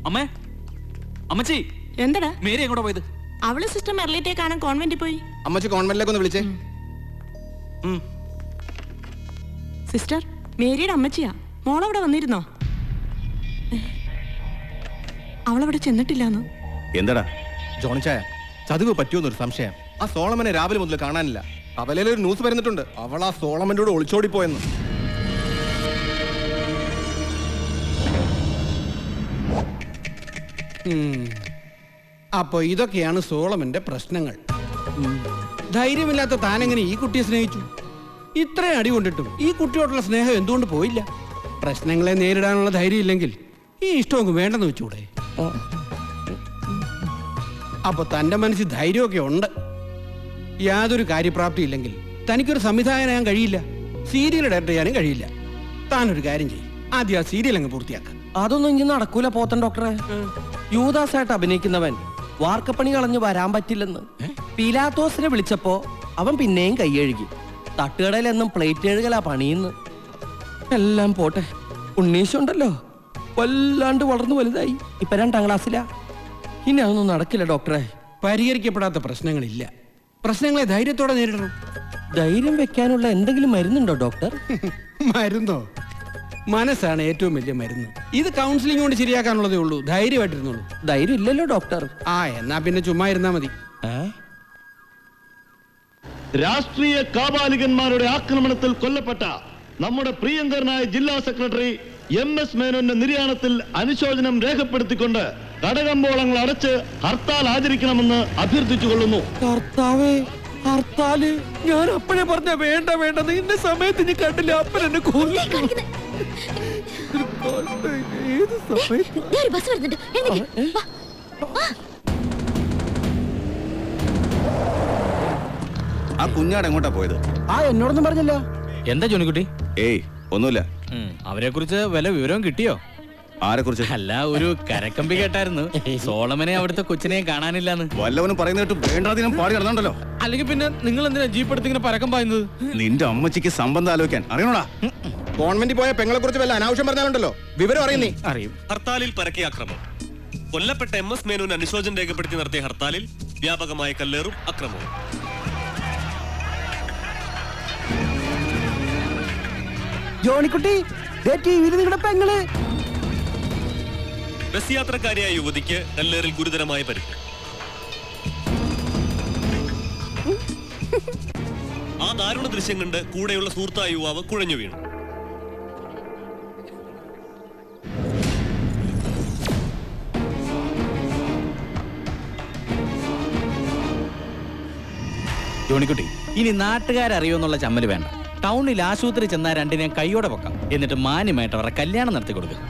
അമ്മേ, അമ്മച്ചി, എന്തടാ മേരി എങ്ങോട്ടാ പോയത്? അവള് സിസ്റ്റർ മെർലിറ്റെ കാണാൻ കോൺവെന്റിൽ പോയി. അമ്മച്ചി കോൺവെന്റിലേക്ക് ഒന്ന് വിളിച്ചേ. സിസ്റ്റർ മേരിയുടെ അമ്മച്ചിയാ. മോളവിടെ വന്നിരുന്നോ? അവളവിടെ ചെന്നിട്ടില്ലാന്ന്. എന്താടാ ജോണിച്ചായ, ചതിവ് പറ്റുമെന്നൊരു സംശയം. ആ സോളമനെ രാവിലെ മുതൽ കാണാനില്ല. കവലയിൽ ഒരു ന്യൂസ് വരുന്നിട്ടുണ്ട്, അവൾ ആ സോളമന്റെ കൂടെ ഒളിച്ചോടിപ്പോയെന്ന്. അപ്പൊ ഇതൊക്കെയാണ് സോളമന്റെ പ്രശ്നങ്ങൾ. ധൈര്യമില്ലാത്ത താനെങ്ങനെ ഈ കുട്ടിയെ സ്നേഹിച്ചു? ഇത്രയും അടി കൊണ്ടിട്ടും ഈ കുട്ടിയോടുള്ള സ്നേഹം എന്തുകൊണ്ട് പോയില്ല? പ്രശ്നങ്ങളെ നേരിടാനുള്ള ധൈര്യം ഇല്ലെങ്കിൽ ഈ ഇഷ്ടമൊക്കെ വേണ്ടെന്ന് വെച്ചൂടെ? അപ്പൊ തന്റെ മനസ്സിൽ ധൈര്യമൊക്കെ ഉണ്ട്. യാതൊരു കാര്യപ്രാപ്തി ഇല്ലെങ്കിൽ തനിക്കൊരു സംവിധായകനാകാൻ കഴിയില്ല, സീരിയൽ ഡയറക്ട് ചെയ്യാനും കഴിയില്ല. താനൊരു കാര്യം ചെയ്യും, ആദ്യം ആ സീരിയൽ അങ്ങ് പൂർത്തിയാക്കാം. അതൊന്നും ഇനി നടക്കൂല പോത്തൻ ഡോക്ടറെ. യൂദാസായിട്ട് അഭിനയിക്കുന്നവൻ വാർക്കപ്പണി കളഞ്ഞു വരാൻ പറ്റില്ലെന്ന് പീലാത്തോസിനെ വിളിച്ചപ്പോ അവൻ പിന്നെയും കൈയഴുകി. തട്ടുകടയിൽ എന്നും പ്ലേറ്റ് എഴുകലാ പണിയുന്നു. എല്ലാം പോട്ടെ, ഉണ്ണീശുണ്ടല്ലോ വല്ലാണ്ട് വളർന്നു വലുതായി. ഇപ്പൊ 2ാം ക്ലാസ്സിലാ. ഇനി അതൊന്നും നടക്കില്ല ഡോക്ടറെ. പരിഹരിക്കപ്പെടാത്ത പ്രശ്നങ്ങളില്ല. പ്രശ്നങ്ങളെ ധൈര്യത്തോടെ നേരിടണം. ധൈര്യം വെക്കാനുള്ള എന്തെങ്കിലും മരുന്നുണ്ടോ ഡോക്ടർ? മരുന്നോ? മനസ്സാണ് ഏറ്റവും വലിയ മരുന്ന്. ഇത് കൗൺസിലിംഗ് കൊണ്ട് ശരിയാക്കാനുള്ളതേ ഉള്ളൂ. ധൈര്യമായിട്ടിരുന്നുള്ളൂ. ധൈര്യം ഇല്ലല്ലോ ഡോക്ടർ. എന്നാ പിന്നെ ചുമ്മാ ഇരുന്നാ മതി. രാഷ്ട്രീയ കാപാലികന്മാരുടെ ആക്രമണത്തിൽ കൊല്ലപ്പെട്ട നമ്മുടെ പ്രിയങ്കരനായ ജില്ലാ സെക്രട്ടറി MS മേനോന്റെ നിര്യാണത്തിൽ അനുശോചനം രേഖപ്പെടുത്തിക്കൊണ്ട് കടകമ്പോളങ്ങൾ അടച്ച് ഹർത്താൽ ആചരിക്കണമെന്ന് അഭ്യർത്ഥിച്ചുകൊള്ളുന്നു. കർത്താവേ, ഹർത്താല്! ഞാൻ അപ്പഴേ പറഞ്ഞ വേണ്ട വേണ്ടെന്ന്. ഇന്ന സമയത്ത് ഇനി കണ്ടില്ല, അപ്പൻ എന്നെ കൊല്ലും. ഏത് സമയത്ത്? ആ കുഞ്ഞാട് എങ്ങോട്ടാ പോയത്? എന്നോടൊന്നും പറഞ്ഞില്ല. എന്താ ജോണിക്കുട്ടി? ഏയ് ഒന്നുമില്ല. അവരെ കുറിച്ച് വല്ല വിവരവും കിട്ടിയോ? ആരെ കുറിച്ച്? അല്ല, ഒരു കരക്കമ്പി കേട്ടായിരുന്നു സോളമനെ അവിടുത്തെ കൊച്ചിനെയും കാണാനില്ലാന്ന്. വല്ലവനും പറയുന്നതായിട്ട് വേണ്ടാതിനും പാടി നടന്നുണ്ടല്ലോ. അല്ലെങ്കിൽ പിന്നെ നിങ്ങൾ എന്തിനാ ജീപ്പ് എടുത്ത് ഇങ്ങനെ പരക്കം പായുന്നത്? നിന്റെ അമ്മച്ചിക്ക് സംബന്ധം ആലോചിക്കാൻ അറിയണോടാ. കോൺവെന്റിൽ പോയ പെങ്ങളെ കുറിച്ച് വല്ല അനാവശ്യം പറഞ്ഞാലുണ്ടല്ലോ, വിവരം അറിയുന്നേ. അറിയും. ഹർത്താലിൽ പരക്കിയ ആക്രമണം. കൊല്ലപ്പെട്ട MS മേനോന് അനുശോചനം രേഖപ്പെടുത്തി നടത്തിയ ഹർത്താലിൽ വ്യാപകമായ കല്ലേറും അക്രമവും. ജോണിക്കുട്ടി, നിങ്ങളുടെ പെങ്ങള്. ബസ് യാത്രക്കാരിയായ യുവതിക്ക് കല്ലേറിൽ ഗുരുതരമായ പരിക്ക്. ആ ദാരുണ ദൃശ്യം കണ്ട് കൂടെയുള്ള സുഹൃത്തായ യുവാവ് കുഴഞ്ഞു വീണു. ജോണിക്കുട്ടി, ഇനി നാട്ടുകാരറിയോന്നുള്ള ചമ്മല് വേണ്ട. ടൗണിൽ ആശുപത്രി ചെന്നാൽ 2നെ കൈയോടെ പൊക്കാം. എന്നിട്ട് മാന്യമായിട്ട് അവരുടെ കല്യാണം നടത്തി കൊടുക്കുക.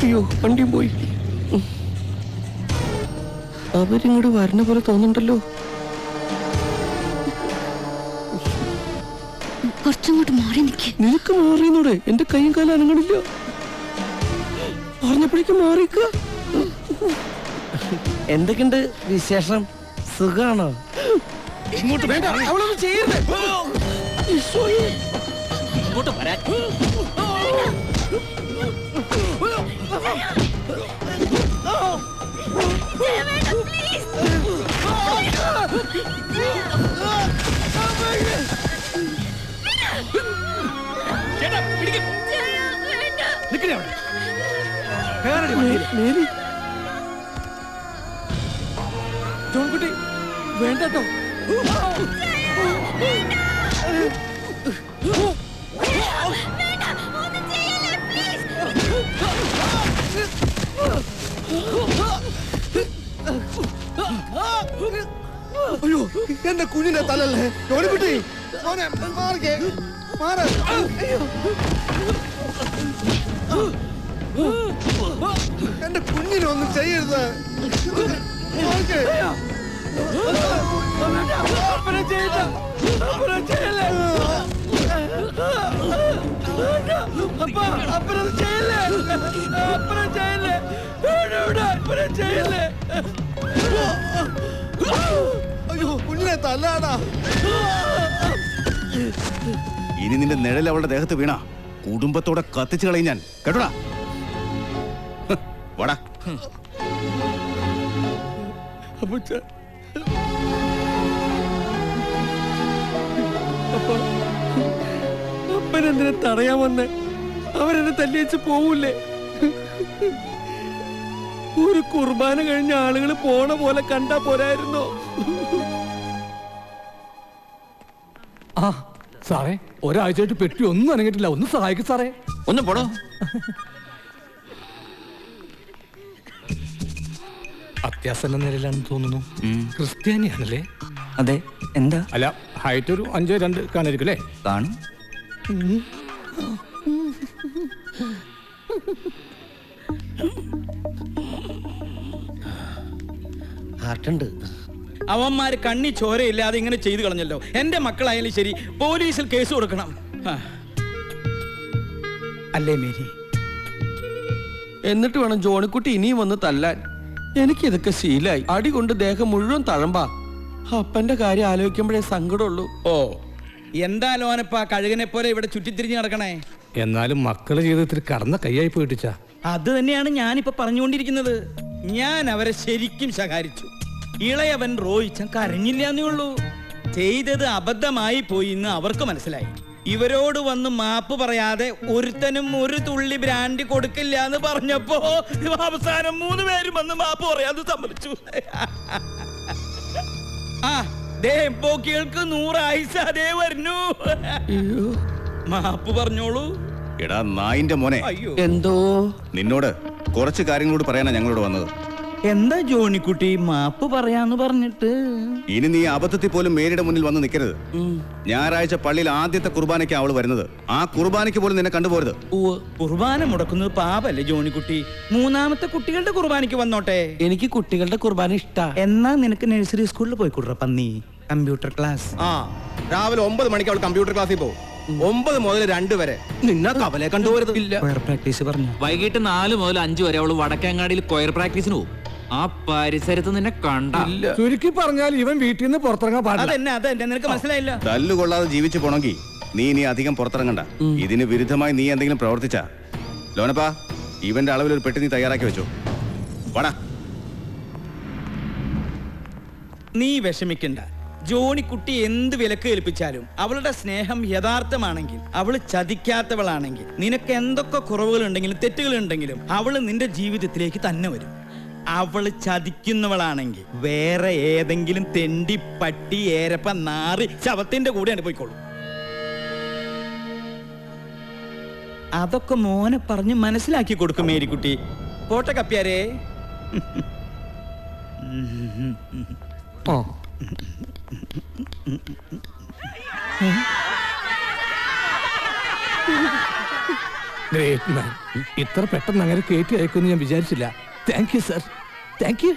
അയ്യോ, വണ്ടിയും പോയി. അവരിങ്ങോട്ട് വരണ പോലെ തോന്നുന്നുണ്ടല്ലോ. കുറച്ചങ്ങോട്ട് മാറി നിൽക്ക്. നിനക്ക് മാറിയെന്നൂടെ? എന്റെ കൈയും കാലം അനങ്ങണില്ല. പറഞ്ഞപ്പോഴേക്കും മാറിക്ക. എന്തൊക്കെയുണ്ട് വിശേഷം? സുഖാണോ? ഇങ്ങോട്ട് വേണ്ട, അവളൊന്നും ചെയ്യരുത്. ഇങ്ങോട്ട് വരാൻ. ജോൺകുട്ടി, വേണ്ടോ? അയ്യോ, എന്റെ കുഞ്ഞിന്റെ തലല്ലേ ജോണിക്കുട്ടി. എന്റെ കുഞ്ഞിനൊന്നും ചെയ്യരുത്. അപ്പനത് ചെയ്യല്ലേ. അയ്യോ കുഞ്ഞിനെ തല്ലാടാ. ഇനി നിന്റെ നിഴൽ അവളുടെ ദേഹത്ത് വീണ കുടുംബത്തോടെ കത്തിച്ചു കളയും ഞാൻ, കേട്ടോടാ. വാടാ. അപ്പനെന്തിനെ തടയാൻ വന്നേ? അവരെന്നെ തല്ലിച്ച് പോവൂലേ? ഒരു കുർബാന കഴിഞ്ഞ ആളുകൾ പോണ പോലെ കണ്ടാ പോരായിരുന്നോ? ആ സാറേ, ഒരാഴ്ചയായിട്ട് പെട്ടി ഒന്നും അനങ്ങിട്ടില്ല. ഒന്ന് സഹായിക്കും സാറേ. ഒന്ന് പോടോ. അത്യാസന്ന നിലയിലാണെന്ന് തോന്നുന്നു. ക്രിസ്ത്യാനിയാണല്ലേ? അതെ. എന്താ? അല്ല, ഹൈറ്റ് ഒരു 5'2" കാണായിരിക്കും അല്ലേ? കാണും. ഹാർട്ടുണ്ട്. അവന്മാര് കണ്ണി ചോരയില്ലാതെ ഇങ്ങനെ ചെയ്തു കളഞ്ഞല്ലോ. എന്റെ മക്കളായാലും ശരി, പോലീസിൽ കേസ് കൊടുക്കണം. അല്ലേ മേരി? എന്നിട്ട് വേണം ജോണിക്കുട്ടി ഇനിയും വന്ന് തല്ലാൻ. എനിക്കിതൊക്കെ ശീലായി. അടി കൊണ്ട് ദേഹം മുഴുവൻ തഴമ്പാ. അപ്പന്റെ കാര്യം ആലോചിക്കുമ്പോഴേ സങ്കടമുള്ളൂ. ഓ, എന്താ ലോനപ്പാ കഴുകനെ പോലെ ഇവിടെ ചുറ്റിത്തിരിഞ്ഞ് നടക്കണേ? എന്നാലും മക്കളെ ജീവിതത്തിൽ കടന്ന കൈയായി പോയിട്ടിച്ചാ. അത് തന്നെയാണ് ഞാനിപ്പോ പറഞ്ഞുകൊണ്ടിരിക്കുന്നത്. ഞാൻ അവരെ ശരിക്കും ശകാരിച്ചു. ഇളയവൻ റോയിച്ചൻ കരഞ്ഞില്ലാന്നേ ഉള്ളൂ. ചെയ്തത് അബദ്ധമായി പോയി എന്ന് അവർക്ക് മനസ്സിലായി. ഇവരോട് വന്ന് മാപ്പ് പറയാതെ ഒരുത്തനും ഒരു തുള്ളി ബ്രാൻഡി കൊടുക്കില്ല എന്ന് പറഞ്ഞപ്പോ അവസാനം 3 പേരും വന്ന് മാപ്പ് പറയാതെ സമ്മതിച്ചു. ആ പോക്കികൾക്ക് 100 ആയുസ് അതേ വരുന്നു. മാപ്പ് പറഞ്ഞോളൂ. എടാ നായിന്റെ മോനെ, അയ്യോ, എന്തോ നിന്നോട് കുറച്ച് കാര്യങ്ങളോട് പറയാനാ ഞങ്ങളോട് വന്നത്. എന്താ ജോണിക്കുട്ടി മാപ്പ് പറയാന്ന് പറഞ്ഞിട്ട്? ഇനി നീ അബദ്ധത്തിൽ പോലും മേരിയുടെ മുന്നിൽ വന്ന് നിൽക്കരുത്. ഞായറാഴ്ച പള്ളിയിൽ ആദ്യത്തെ കുർബാനയ്ക്ക് അവള് വരുന്നത്. ആ കുർബാനയ്ക്ക് പോലും നിന്നെ കണ്ടുപോരുത്. കുർബാന മുടക്കുന്നത് പാപല്ലേ ജോണിക്കുട്ടി? 3ാമത്തെ കുട്ടികളുടെ കുർബാനയ്ക്ക് വന്നോട്ടെ. എനിക്ക് കുട്ടികളുടെ കുർബാന ഇഷ്ടാ. എന്നാ നിനക്ക് നഴ്സറി സ്കൂളിൽ പോയി കൊടുറ പന്നി. Computer class. ആ രാവിലെ 9 മണിക്ക് അവൾ കമ്പ്യൂട്ടർ ക്ലാസ്സിൽ പോകും. 9 മുതൽ 2 വരെ നിന്നെ കവലെ കണ്ടുപോരുത്. പ്രാക്ടീസ് പറഞ്ഞു. വൈകിട്ട് 4 മുതൽ 5 വരെ അവള് വടക്കങ്ങാടിയിൽ കൊയർ പ്രാക്ടീസിന് പോകും. ആ പരിസരത്ത് നിന്നെ കണ്ട. ചുരുക്കി പറഞ്ഞാൽ ഇവൻ വീട്ടിൽ നിന്ന് പുറത്തിറങ്ങാൻ പാടില്ല. അതെന്നെ നിനക്ക് മനസ്സിലായില്ല. തല്ലുകൊള്ളാതെ ജീവിച്ചു പോണെങ്കിൽ നീ ഇനി അധികം പുറത്തിറങ്ങണ്ട. ഇതിന് വിരുദ്ധമായി നീ എന്തെങ്കിലും പ്രവർത്തിച്ചാ ലോനപ്പാ ഇവന്റെ അളവിൽ ഒരു പെട്ടി നീ തയ്യാറാക്കി വെച്ചോ. വാടാ. നീ വിഷമിക്കണ്ട. ജോണിക്കുട്ടി എന്ത് വിലക്ക് ഏൽപ്പിച്ചാലും അവളുടെ സ്നേഹം യഥാർത്ഥമാണെങ്കിൽ, അവള് ചതിക്കാത്തവളാണെങ്കിൽ, നിനക്ക് എന്തൊക്കെ കുറവുകളുണ്ടെങ്കിലും തെറ്റുകളുണ്ടെങ്കിലും അവള് നിന്റെ ജീവിതത്തിലേക്ക് തന്നെ വരും. അവള് ചതിക്കുന്നവളാണെങ്കിൽ വേറെ ഏതെങ്കിലും തെണ്ടി പട്ടി ഏരപ്പ നാറി ശവത്തിന്റെ കൂടെയാണ് പോയിക്കോളൂ. അതൊക്കെ മോനെ പറഞ്ഞ് മനസ്സിലാക്കി കൊടുക്കും മേരിക്കുട്ടി. പോട്ടെ കപ്പ്യാരേ. ഗ്രേറ്റ് മാൻ. ഇത്ര പെട്ടെന്ന് അങ്ങനെ കയറ്റി അയക്കുമെന്ന് ഞാൻ വിചാരിച്ചില്ല. Thank you sir. Thank you.